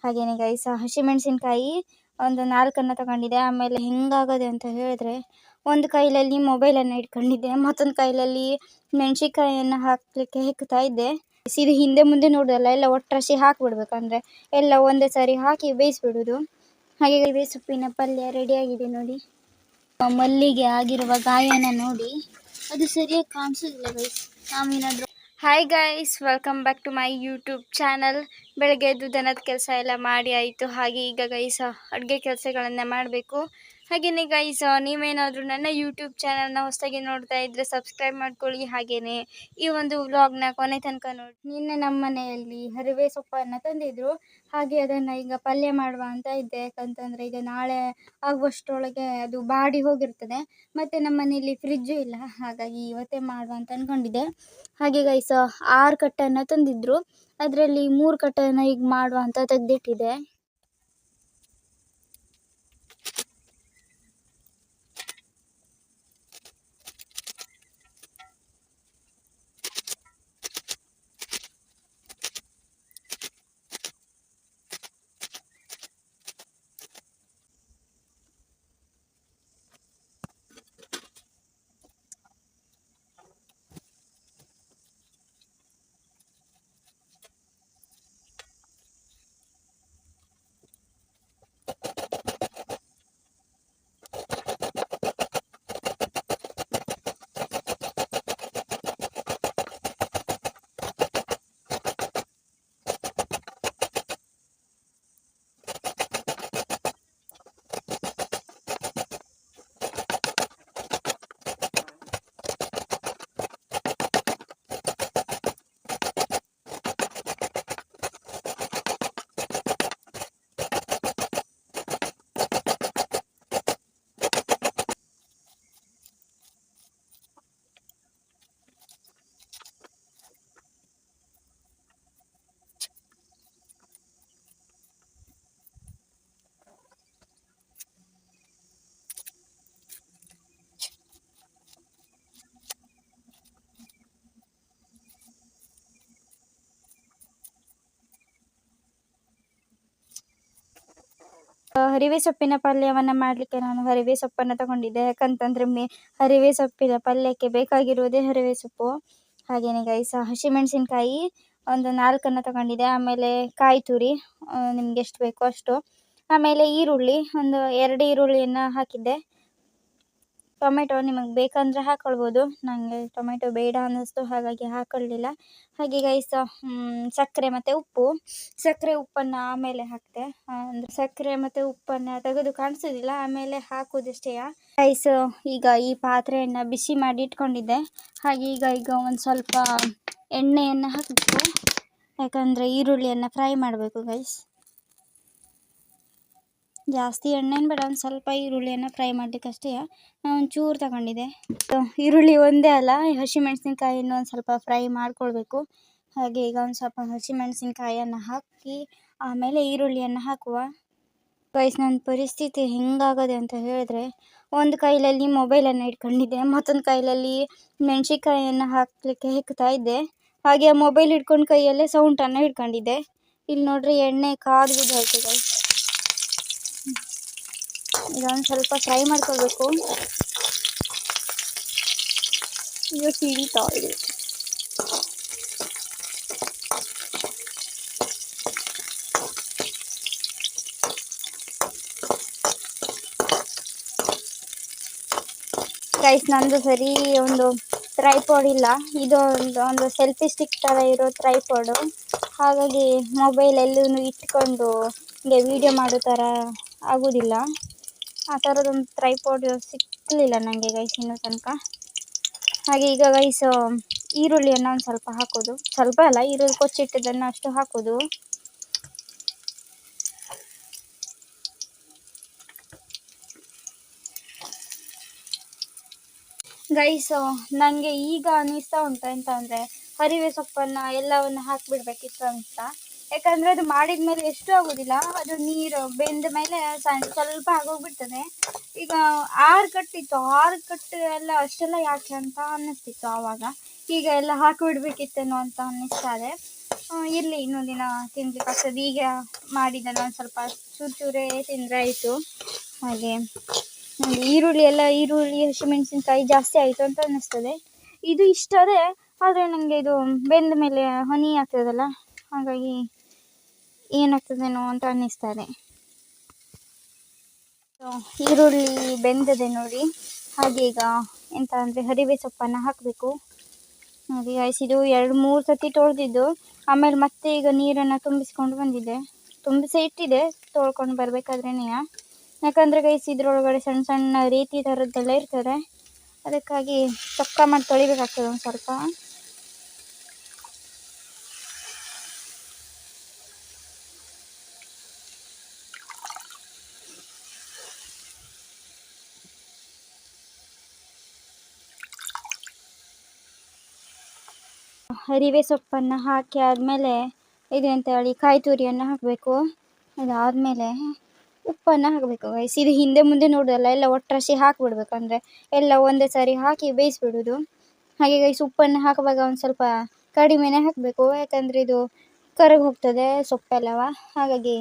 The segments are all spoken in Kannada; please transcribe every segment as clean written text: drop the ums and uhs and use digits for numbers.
ಹಾಗೇನೆ ಗೈಸ್ ಹಸಿಮೆಣಸಿನ್ಕಾಯಿ ಒಂದು 4 ತಗೊಂಡಿದ್ದೆ. ಆಮೇಲೆ ಹೆಂಗಾಗದೆ ಅಂತ ಹೇಳಿದ್ರೆ, ಒಂದು ಕೈಯಲ್ಲಿ ಮೊಬೈಲನ್ನು ಇಟ್ಕೊಂಡಿದ್ದೆ, ಮತ್ತೊಂದು ಕೈಯಲ್ಲಿ ಮೆಣಸಿನ್ಕಾಯಿಯನ್ನು ಹಾಕ್ಲಿಕ್ಕೆ ಹೆಕ್ತಾ ಇದ್ದೆ. ಇದು ಹಿಂದೆ ಮುಂದೆ ನೋಡೋದಲ್ಲ, ಎಲ್ಲ ಒಟ್ಟರಾಶಿ ಹಾಕ್ಬಿಡ್ಬೇಕಂದ್ರೆ ಎಲ್ಲ ಒಂದೇ ಸಾರಿ ಹಾಕಿ ಬೇಯಿಸ್ಬಿಡೋದು. ಹಾಗೆ ಸೊಪ್ಪಿನ ಪಲ್ಯ ರೆಡಿಯಾಗಿದೆ ನೋಡಿ. ಮಲ್ಲಿಗೆ ಆಗಿರುವ ಗಾಯನ ನೋಡಿ, ಅದು ಸರಿಯಾಗಿ ಕಾಣಿಸೋದಿಲ್ಲ ಗೈಸ್. ನಾವೇನಾದರೂ hi guys, welcome back to my YouTube channel. ಬೆಳಗ್ಗೆ ಎದ್ದು ದನದ ಕೆಲಸ ಎಲ್ಲ ಮಾಡಿ ಆಯಿತು. ಹಾಗೆ ಈಗ ಗೈಸ್ ಅಡುಗೆ ಕೆಲಸಗಳನ್ನು ಮಾಡಬೇಕು. ಹಾಗೆಯೇ ಗೈಸ್, ನೀವೇನಾದರೂ ನನ್ನ ಯೂಟ್ಯೂಬ್ ಚಾನಲ್ನ ಹೊಸದಾಗಿ ನೋಡ್ತಾ ಇದ್ದರೆ ಸಬ್ಸ್ಕ್ರೈಬ್ ಮಾಡ್ಕೊಳ್ಳಿ. ಹಾಗೆಯೇ ಈ ಒಂದು ವ್ಲಾಗ್ನ ಕೊನೆ ತನಕ ನೋಡಿ. ನಿನ್ನೆ ನಮ್ಮ ಮನೆಯಲ್ಲಿ ಹರಿವೆ ಸೊಪ್ಪನ್ನು ತಂದಿದ್ರು, ಹಾಗೆ ಅದನ್ನು ಈಗ ಪಲ್ಯ ಮಾಡುವ ಅಂತ ಇದ್ದೆ. ಯಾಕಂತಂದರೆ ಈಗ ನಾಳೆ ಆಗುವಷ್ಟರೊಳಗೆ ಅದು ಬಾಡಿ ಹೋಗಿರ್ತದೆ. ಮತ್ತು ನಮ್ಮ ಮನೆಯಲ್ಲಿ ಫ್ರಿಜ್ಜು ಇಲ್ಲ, ಹಾಗಾಗಿ ಇವತ್ತೇ ಮಾಡುವ ಅಂತ ಅಂದ್ಕೊಂಡಿದ್ದೆ. ಹಾಗೆ ಗೈಸ್ 6 ಕಟ್ಟನ್ನು ತಂದಿದ್ರು, ಅದರಲ್ಲಿ 3 ಕಟ್ಟನ್ನು ಈಗ ಮಾಡುವ ಅಂತ ತೆಗೆದಿಟ್ಟಿದೆ. ಹರಿವೆ ಸೊಪ್ಪಿನ ಪಲ್ಯವನ್ನು ಮಾಡಲಿಕ್ಕೆ ನಾನು ಹರಿವೆ ಸೊಪ್ಪನ್ನು ತಗೊಂಡಿದ್ದೆ. ಯಾಕಂತಂದರೆ ಹರಿವೆ ಸೊಪ್ಪಿನ ಪಲ್ಯಕ್ಕೆ ಬೇಕಾಗಿರುವುದೇ ಹರಿವೆ ಸೊಪ್ಪು. ಹಾಗೆಯೇ ಗೈಸ್ ಹಸಿಮೆಣಸಿನ್ಕಾಯಿ ಒಂದು 4 ತಗೊಂಡಿದ್ದೆ. ಆಮೇಲೆ ಕಾಯಿ ತುರಿ ನಿಮ್ಗೆ ಎಷ್ಟು ಬೇಕೋ ಅಷ್ಟು. ಆಮೇಲೆ ಈರುಳ್ಳಿ ಒಂದು 2 ಈರುಳ್ಳಿಯನ್ನು ಹಾಕಿದ್ದೆ. ಟೊಮೆಟೊ ನಿಮಗೆ ಬೇಕಂದರೆ ಹಾಕ್ಕೊಳ್ಬೋದು, ನನಗೆ ಟೊಮೆಟೊ ಬೇಡ ಅನ್ನಿಸ್ತು, ಹಾಗಾಗಿ ಹಾಕೊಳ್ಳಲಿಲ್ಲ. ಹಾಗೆ ಗೈಸ್ ಸಕ್ಕರೆ ಮತ್ತು ಉಪ್ಪು. ಸಕ್ಕರೆ ಉಪ್ಪನ್ನು ಆಮೇಲೆ ಹಾಕಿದೆ, ಅಂದರೆ ಸಕ್ಕರೆ ಮತ್ತು ಉಪ್ಪನ್ನು ತೆಗೆದು ಕಾಣಿಸೋದಿಲ್ಲ, ಆಮೇಲೆ ಹಾಕೋದಷ್ಟೇ. ಗೈಸ್ ಈಗ ಈ ಪಾತ್ರೆಯನ್ನು ಬಿಸಿ ಮಾಡಿ ಇಟ್ಕೊಂಡಿದ್ದೆ. ಹಾಗೆ ಈಗ ಒಂದು ಸ್ವಲ್ಪ ಎಣ್ಣೆಯನ್ನು ಹಾಕಬೇಕು, ಯಾಕಂದರೆ ಈರುಳ್ಳಿಯನ್ನು ಫ್ರೈ ಮಾಡಬೇಕು ಗೈಸ್. ಜಾಸ್ತಿ ಎಣ್ಣೆನ ಬೇಡ, ಒಂದು ಸ್ವಲ್ಪ ಈರುಳ್ಳಿಯನ್ನು ಫ್ರೈ ಮಾಡಲಿಕ್ಕಷ್ಟೇ. ನಾನು ಒಂಚೂರು ತಗೊಂಡಿದ್ದೆ. ಈರುಳ್ಳಿ ಒಂದೇ ಅಲ್ಲ, ಹಸಿಮೆಣಸಿನ್ಕಾಯಿಯನ್ನು ಒಂದು ಸ್ವಲ್ಪ ಫ್ರೈ ಮಾಡ್ಕೊಳ್ಬೇಕು. ಹಾಗೆ ಈಗ ಒಂದು ಸ್ವಲ್ಪ ಹಸಿಮೆಣಸಿನ್ಕಾಯಿಯನ್ನು ಹಾಕಿ ಆಮೇಲೆ ಈರುಳ್ಳಿಯನ್ನು ಹಾಕುವ. ಗೈಸ್ ನನ್ನ ಪರಿಸ್ಥಿತಿ ಹೆಂಗಾಗದೆ ಅಂತ ಹೇಳಿದ್ರೆ, ಒಂದು ಕೈಯಲ್ಲಿ ಮೊಬೈಲನ್ನು ಇಟ್ಕೊಂಡಿದ್ದೆ, ಮತ್ತೊಂದು ಕೈಯಲ್ಲಿ ಮೆಣಸಿನ್ಕಾಯಿಯನ್ನು ಹಾಕಲಿಕ್ಕೆ ಹೆಕ್ತಾ ಇದ್ದೆ. ಹಾಗೆ ಮೊಬೈಲ್ ಹಿಡ್ಕೊಂಡು ಕೈಯಲ್ಲೇ ಸೌಂಟನ್ನು ಹಿಡ್ಕೊಂಡಿದ್ದೆ. ಇಲ್ಲಿ ನೋಡ್ರಿ ಎಣ್ಣೆ ಕಾದು ಬಿದ್ದಾಯ್ತು ಗೈಸ್. ಇದೊಂದು ಸ್ವಲ್ಪ ಫ್ರೈ ಮಾಡ್ಕೊಳ್ಬೇಕು. ಈಗ ಸಿಡಿತಾ ಇದೆ. ಗೈಸ್ ನಂದು ಸರಿ ಒಂದು ಟ್ರೈಪಾಡ್ ಇಲ್ಲ, ಇದು ಒಂದು ಸೆಲ್ಫಿ ಸ್ಟಿಕ್ ಥರ ಇರೋ ಟ್ರೈಪಾಡು. ಹಾಗಾಗಿ ಮೊಬೈಲ್ ಎಲ್ಲೂ ಇಟ್ಕೊಂಡು ಹೀಗೆ ವೀಡಿಯೋ ಮಾಡೋ ಥರ ಆಗೋದಿಲ್ಲ. ಆ ಥರದೊಂದು ಟ್ರೈಪಾಡ್ ಸಿಕ್ಕಲಿಲ್ಲ ನನಗೆ ಗೈಸ್ ಇನ್ನೂ ತನಕ. ಹಾಗೆ ಈಗ ಗೈಸ್ ಈರುಳ್ಳಿಯನ್ನು ಒಂದು ಸ್ವಲ್ಪ ಹಾಕೋದು, ಸ್ವಲ್ಪ ಅಲ್ಲ, ಈರುಳ್ಳಿ ಕೊಚ್ಚಿಟ್ಟದನ್ನು ಅಷ್ಟು ಹಾಕೋದು. ಗೈಸ್ ನನಗೆ ಈಗ ಅನ್ನಿಸ್ತಾ ಉಂಟು ಎಂತ ಅಂದರೆ, ಹರಿವೆ ಸೊಪ್ಪನ್ನು ಎಲ್ಲವನ್ನು ಹಾಕಿಬಿಡ್ಬೇಕಿತ್ತು ಅಂತ. ಯಾಕಂದರೆ ಅದು ಮಾಡಿದ ಮೇಲೆ ಎಷ್ಟು ಆಗೋದಿಲ್ಲ, ಅದು ನೀರು ಬೆಂದ ಮೇಲೆ ಸ್ವಲ್ಪ ಆಗೋಗ್ಬಿಡ್ತದೆ. ಈಗ 6 ಕಟ್ಟಿತ್ತು, 6 ಕಟ್ಟು ಎಲ್ಲ ಅಷ್ಟೆಲ್ಲ ಯಾಕೆ ಅಂತ ಅನ್ನಿಸ್ತಿತ್ತು ಆವಾಗ. ಈಗ ಎಲ್ಲ ಹಾಕಿಬಿಡ್ಬೇಕಿತ್ತೇನೋ ಅಂತ ಅನ್ನಿಸ್ತಾ ಇದೆ. ಇರಲಿ ಇನ್ನೊಂದು ದಿನ ತಿನ್ಲಿಕ್ಕೆ ಆಗ್ತದೆ. ಈಗ ಮಾಡಿದ್ದನ್ನು ಒಂದು ಸ್ವಲ್ಪ ಚೂರು ಚೂರೇ ತಿಂದರೆ ಆಯಿತು. ಹಾಗೆ ಈರುಳ್ಳಿ ಹಸಿಮೆಣಸಿನ್ಕಾಯಿ ಜಾಸ್ತಿ ಆಯಿತು ಅಂತ ಅನ್ನಿಸ್ತದೆ. ಇದು ಇಷ್ಟದೇ, ಆದರೆ ನನಗೆ ಇದು ಬೆಂದ ಮೇಲೆ ಹನಿ ಆಗ್ತದಲ್ಲ, ಹಾಗಾಗಿ ಏನಾಗ್ತದೇನೋ ಅಂತ ಅನ್ನಿಸ್ತದೆ. ಈರುಳ್ಳಿ ಬೆಂದದೆ ನೋಡಿ. ಹಾಗೆ ಈಗ ಎಂತ ಅಂದರೆ ಹರಿವೆ ಸೊಪ್ಪನ್ನು ಹಾಕಬೇಕು ನೋಡಿ ಗೈಸ್. ಇದು 2-3 ಸತಿ ತೊಳೆದಿದ್ದು, ಆಮೇಲೆ ಮತ್ತೆ ಈಗ ನೀರನ್ನು ತುಂಬಿಸ್ಕೊಂಡು ಬಂದಿದ್ದೆ. ತುಂಬಿಸಿ ಇಟ್ಟಿದೆ ತೊಳ್ಕೊಂಡು ಬರಬೇಕಾದ್ರೇನೆ. ಯಾಕಂದರೆ ಗೈಸ್ ಇದ್ರೊಳಗಡೆ ಸಣ್ಣ ಸಣ್ಣ ರೀತಿ ಥರದ್ದೆಲ್ಲ ಇರ್ತದೆ, ಅದಕ್ಕಾಗಿ ಚೊಕ್ಕ ಮಾಡಿ ತೊಳಿಬೇಕಾಗ್ತದೆ ಒಂದು ಸ್ವಲ್ಪ. ಹರಿವೆ ಸೊಪ್ಪನ್ನು ಹಾಕಿ ಆದಮೇಲೆ ಇದು ಅಂತ ಹೇಳಿ ಕಾಯಿ ತುರಿಯನ್ನು ಹಾಕಬೇಕು. ಅದಾದಮೇಲೆ ಉಪ್ಪನ್ನು ಹಾಕಬೇಕು ಗೈಸ್. ಇದು ಹಿಂದೆ ಮುಂದೆ ನೋಡೋದಲ್ಲ, ಎಲ್ಲ ಒಟ್ಟರಸಿ ಹಾಕಿಬಿಡ್ಬೇಕು, ಅಂದರೆ ಎಲ್ಲ ಒಂದೇ ಸಾರಿ ಹಾಕಿ ಬೇಯಿಸ್ಬಿಡೋದು. ಹಾಗೆ ಗೈಸ್ ಉಪ್ಪನ್ನು ಹಾಕುವಾಗ ಒಂದು ಸ್ವಲ್ಪ ಕಡಿಮೆನೇ ಹಾಕಬೇಕು, ಯಾಕಂದರೆ ಇದು ಕರಗಿ ಹೋಗ್ತದೆ ಸೊಪ್ಪೆಲ್ಲವ. ಹಾಗಾಗಿ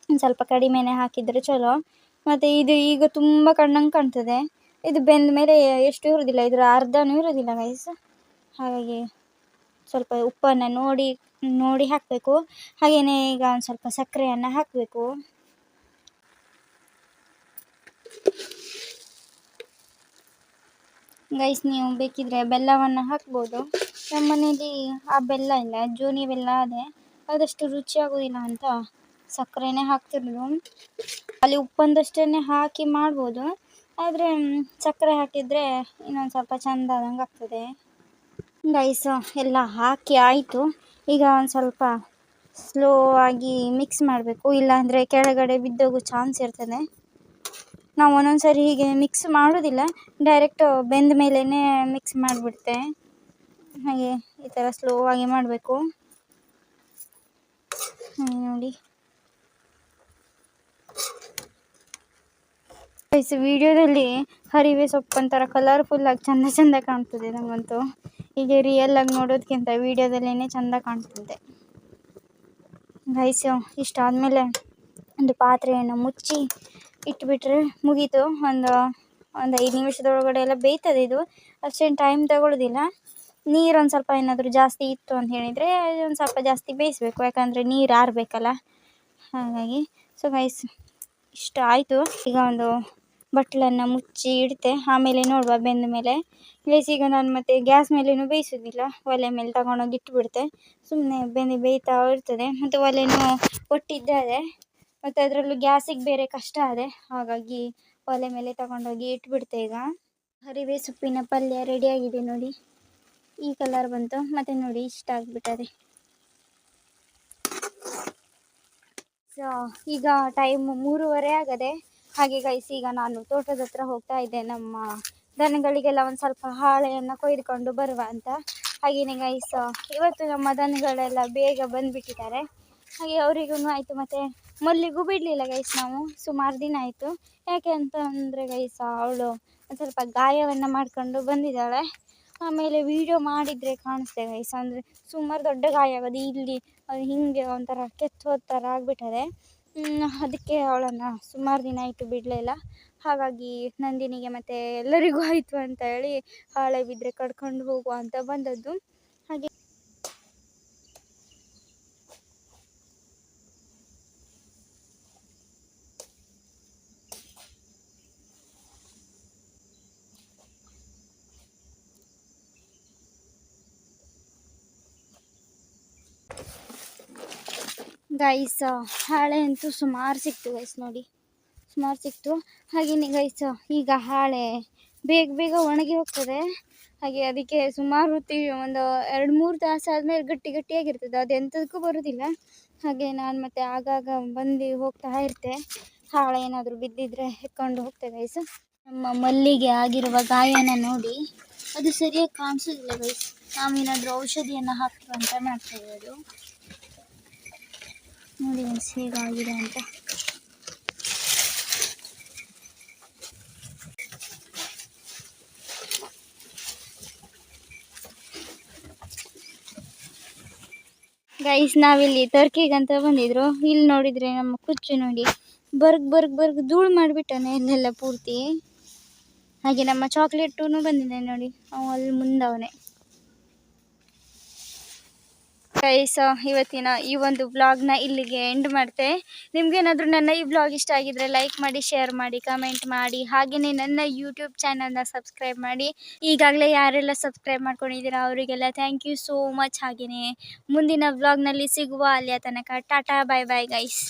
ಒಂದು ಸ್ವಲ್ಪ ಕಡಿಮೆನೇ ಹಾಕಿದರೆ ಚಲೋ. ಮತ್ತು ಇದು ಈಗ ತುಂಬ ಕಣ್ಣಂಗೆ ಕಾಣ್ತದೆ, ಇದು ಬೆಂದ ಮೇಲೆ ಎಷ್ಟು ಇರೋದಿಲ್ಲ, ಇದರ ಅರ್ಧನೂ ಇರೋದಿಲ್ಲ ಗೈಸ್. ಹಾಗಾಗಿ ಸ್ವಲ್ಪ ಉಪ್ಪನ್ನು ನೋಡಿ ಹಾಕಬೇಕು. ಹಾಗೆಯೇ ಈಗ ಒಂದು ಸ್ವಲ್ಪ ಸಕ್ಕರೆಯನ್ನು ಹಾಕಬೇಕು. ಗೈಸ್ ನೀವು ಬೇಕಿದ್ರೆ ಬೆಲ್ಲವನ್ನು ಹಾಕ್ಬೋದು. ನಮ್ಮ ಮನೇಲಿ ಆ ಬೆಲ್ಲ ಇಲ್ಲ, ಜೋನಿ ಬೆಲ್ಲ ಅದೇ, ಅದಷ್ಟು ರುಚಿ ಆಗೋದಿಲ್ಲ ಅಂತ ಸಕ್ಕರೆನೇ ಹಾಕ್ತಿರೋದು. ಅಲ್ಲಿ ಉಪ್ಪೊಂದಷ್ಟೇ ಹಾಕಿ ಮಾಡ್ಬೋದು, ಆದರೆ ಸಕ್ಕರೆ ಹಾಕಿದರೆ ಇನ್ನೊಂದು ಸ್ವಲ್ಪ ಚೆಂದ ಆದಂಗೆ ಆಗ್ತದೆ. ಗೈಸ್ ಎಲ್ಲ ಹಾಕಿ ಆಯಿತು. ಈಗ ಒಂದು ಸ್ವಲ್ಪ ಸ್ಲೋ ಆಗಿ ಮಿಕ್ಸ್ ಮಾಡಬೇಕು, ಇಲ್ಲಾಂದರೆ ಕೆಳಗಡೆ ಬಿದ್ದೋಗೋ ಚಾನ್ಸ್ ಇರ್ತದೆ. ನಾವು ಒಂದೊಂದು ಸಾರಿ ಹೀಗೆ ಮಿಕ್ಸ್ ಮಾಡೋದಿಲ್ಲ, ಡೈರೆಕ್ಟ್ ಬೆಂದ ಮೇಲೇ ಮಿಕ್ಸ್ ಮಾಡಿಬಿಡ್ತೆ. ಹಾಗೆ ಈ ಥರ ಸ್ಲೋ ಆಗಿ ಮಾಡಬೇಕು ನೋಡಿ. ಗೈಸ್ ವಿಡಿಯೋದಲ್ಲಿ ಹರಿವೆ ಸೊಪ್ಪು ಒಂಥರ ಕಲರ್ಫುಲ್ಲಾಗಿ ಚೆಂದ ಕಾಣ್ತದೆ ನನಗಂತೂ. ಹೀಗೆ ರಿಯಲ್ಲಾಗಿ ನೋಡೋದಕ್ಕಿಂತ ವೀಡಿಯೋದಲ್ಲೇ ಚೆಂದ ಕಾಣ್ತದೆ ಗೈಸ್. ಇಷ್ಟಾದಮೇಲೆ ಒಂದು ಪಾತ್ರೆಯನ್ನು ಮುಚ್ಚಿ ಇಟ್ಬಿಟ್ರೆ ಮುಗೀತು. ಒಂದು 5 ನಿಮಿಷದೊಳಗಡೆ ಎಲ್ಲ ಬೇಯ್ತದೆ. ಇದು ಅಷ್ಟೇನು ಟೈಮ್ ತಗೊಳ್ಳೋದಿಲ್ಲ. ನೀರು ಒಂದು ಸ್ವಲ್ಪ ಏನಾದರೂ ಜಾಸ್ತಿ ಇತ್ತು ಅಂತ ಹೇಳಿದರೆ ಒಂದು ಸ್ವಲ್ಪ ಜಾಸ್ತಿ ಬೇಯಿಸಬೇಕು, ಯಾಕಂದರೆ ನೀರು ಆರಬೇಕಲ್ಲ, ಹಾಗಾಗಿ. ಸೊ ಗೈಸ್ ಇಷ್ಟ ಆಯಿತು. ಈಗ ಒಂದು ಬಟ್ಲನ್ನು ಮುಚ್ಚಿ ಇಡ್ತೆ, ಆಮೇಲೆ ನೋಡುವ ಬೆಂದ ಮೇಲೆ. ಪ್ಲೀಸ್ ಈಗ ನಾನು ಮತ್ತೆ ಗ್ಯಾಸ್ ಮೇಲೇನೂ ಬೇಯಿಸೋದಿಲ್ಲ, ಒಲೆ ಮೇಲೆ ತಗೊಂಡೋಗಿ ಇಟ್ಬಿಡ್ತೆ. ಸುಮ್ಮನೆ ಬೇಯ್ತಾ ಇರ್ತದೆ. ಮತ್ತು ಒಲೆನೂ ಒಟ್ಟಿದ್ದಾರೆ, ಮತ್ತು ಅದರಲ್ಲೂ ಗ್ಯಾಸಿಗೆ ಬೇರೆ ಕಷ್ಟ ಇದೆ, ಹಾಗಾಗಿ ಒಲೆ ಮೇಲೆ ತಗೊಂಡೋಗಿ ಇಟ್ಬಿಡ್ತೆ. ಈಗ ಹರಿವೆ ಸೊಪ್ಪಿನ ಪಲ್ಯ ರೆಡಿಯಾಗಿದೆ ನೋಡಿ. ಈ ಕಲರ್ ಬಂತು, ಮತ್ತು ನೋಡಿ ಇಷ್ಟ ಆಗಿಬಿಟ್ಟದೆ. ಸೊ ಈಗ ಟೈಮ್ 3:30 ಆಗದೆ. ಹಾಗೆ ಗೈಸ್ ಈಗ ನಾನು ತೋಟದ ಹತ್ರ ಹೋಗ್ತಾ ಇದ್ದೆ, ನಮ್ಮ ದನಗಳಿಗೆಲ್ಲ ಒಂದು ಸ್ವಲ್ಪ ಹಾಳೆಯನ್ನು ಕೊಯ್ದುಕೊಂಡು ಬರುವ ಅಂತ. ಹಾಗೆಯೇ ಗೈಸ್ ಇವತ್ತು ನಮ್ಮ ದನಗಳೆಲ್ಲ ಬೇಗ ಬಂದುಬಿಟ್ಟಿದ್ದಾರೆ. ಹಾಗೆ ಅವರಿಗೂ ಆಯಿತು, ಮತ್ತು ಮಲ್ಲಿಗೂ ಬಿಡಲಿಲ್ಲ ಗೈಸ್ ನಾವು ಸುಮಾರು ದಿನ ಆಯಿತು. ಯಾಕೆ ಅಂತ ಅಂದರೆ ಗೈಸ್ ಅವಳು ಒಂದು ಸ್ವಲ್ಪ ಗಾಯವನ್ನು ಮಾಡ್ಕೊಂಡು ಬಂದಿದ್ದಾಳೆ. ಆಮೇಲೆ ವೀಡಿಯೋ ಮಾಡಿದರೆ ಕಾಣಿಸ್ತೆ ಗೈಸ್, ಅಂದರೆ ಸುಮಾರು ದೊಡ್ಡ ಗಾಯ ಆಗೋದು. ಇಲ್ಲಿ ಅದು ಹೀಗೆ ಒಂಥರ ಕೆತ್ತೋದ ಥರ ಆಗಿಬಿಟ್ಟದೆ. ಅದಕ್ಕೆ ಅವಳನ್ನು ಸುಮಾರು ದಿನ ಆಯಿತು ಬಿಡಲಿಲ್ಲ. ಹಾಗಾಗಿ ನಂದಿನಿಗೆ ಮತ್ತು ಎಲ್ಲರಿಗೂ ಆಯಿತು ಅಂತ ಹೇಳಿ ಹಾಳೆ ಬಿದ್ದರೆ ಕಡ್ಕೊಂಡು ಹೋಗುವ ಅಂತ ಬಂದದ್ದು. ಹಾಗೆ ಗೈಸ್ ಹಾಳೆ ಅಂತೂ ಸುಮಾರು ಸಿಕ್ತು ಗೈಸ್ ನೋಡಿ, ಸುಮಾರು ಸಿಕ್ತು. ಹಾಗೆಯೇ ಗೈಸ್ ಈಗ ಹಾಳೆ ಬೇಗ ಒಣಗಿ ಹೋಗ್ತದೆ. ಹಾಗೆ ಅದಕ್ಕೆ ಸುಮಾರು ಹೊತ್ತಿ ಒಂದು 2-3 ತಾಸು ಆದಮೇಲೆ ಗಟ್ಟಿಯಾಗಿರ್ತದೆ, ಅದು ಎಂಥದಕ್ಕೂ ಬರೋದಿಲ್ಲ. ಹಾಗೆ ನಾನು ಮತ್ತೆ ಆಗಾಗ ಬಂದು ಹೋಗ್ತಾ ಇರ್ತೆ, ಹಾಳೆ ಏನಾದರೂ ಬಿದ್ದಿದ್ರೆ ಎತ್ಕೊಂಡು ಹೋಗ್ತೆ ಗೈಸ್. ನಮ್ಮ ಮಲ್ಲಿಗೆ ಆಗಿರುವ ಗಾಯನ ನೋಡಿ, ಅದು ಸರಿಯಾಗಿ ಕಾಣಿಸೋದಿಲ್ಲ ಗೈಸ್. ನಾವೇನಾದರೂ ಔಷಧಿಯನ್ನು ಹಾಕುವಂತ ಮಾಡ್ತೇವೆ. ಅದು ನೋಡಿ ಗೈಸ್ ಹೇಗಾಗಿದೆ ಅಂತ. ಗೈಸ್ ನಾವಿಲ್ಲಿ ಟರ್ಕಿಗಂತ ಬಂದಿದ್ರು. ಇಲ್ಲಿ ನೋಡಿದ್ರೆ ನಮ್ಮ ಕುಚ್ಚು ನೋಡಿ ಬರ್ಗ್ ಧೂಳು ಮಾಡಿಬಿಟ್ಟಾನೆ ಇಲ್ಲೆಲ್ಲ ಪೂರ್ತಿ. ಹಾಗೆ ನಮ್ಮ ಚಾಕ್ಲೇಟೂ ಬಂದಿದೆ ನೋಡಿ, ಅವ ಅಲ್ಲಿ ಮುಂದವನೇ. ಗೈಸ್ ಇವತ್ತಿನ ಈ ಒಂದು ವ್ಲಾಗ್ನ ಇಲ್ಲಿಗೆ ಎಂಡ್ ಮಾಡ್ತೆ. ನಿಮ್ಗೇನಾದರೂ ನನ್ನ ಈ ವ್ಲಾಗ್ ಇಷ್ಟ ಆಗಿದ್ರೆ ಲೈಕ್ ಮಾಡಿ, ಶೇರ್ ಮಾಡಿ, ಕಮೆಂಟ್ ಮಾಡಿ. ಹಾಗೆಯೇ ನನ್ನ ಯೂಟ್ಯೂಬ್ ಚಾನಲ್ನ ಸಬ್ಸ್ಕ್ರೈಬ್ ಮಾಡಿ. ಈಗಾಗಲೇ ಯಾರೆಲ್ಲ ಸಬ್ಸ್ಕ್ರೈಬ್ ಮಾಡ್ಕೊಂಡಿದ್ದೀರಾ ಅವರಿಗೆಲ್ಲ ಥ್ಯಾಂಕ್ ಯು ಸೋ ಮಚ್. ಹಾಗೆಯೇ ಮುಂದಿನ ವ್ಲಾಗ್ನಲ್ಲಿ ಸಿಗುವ, ಅಲ್ಲಿಯ ತನಕ ಟಾಟಾ, ಬೈ ಬೈ ಗೈಸ್.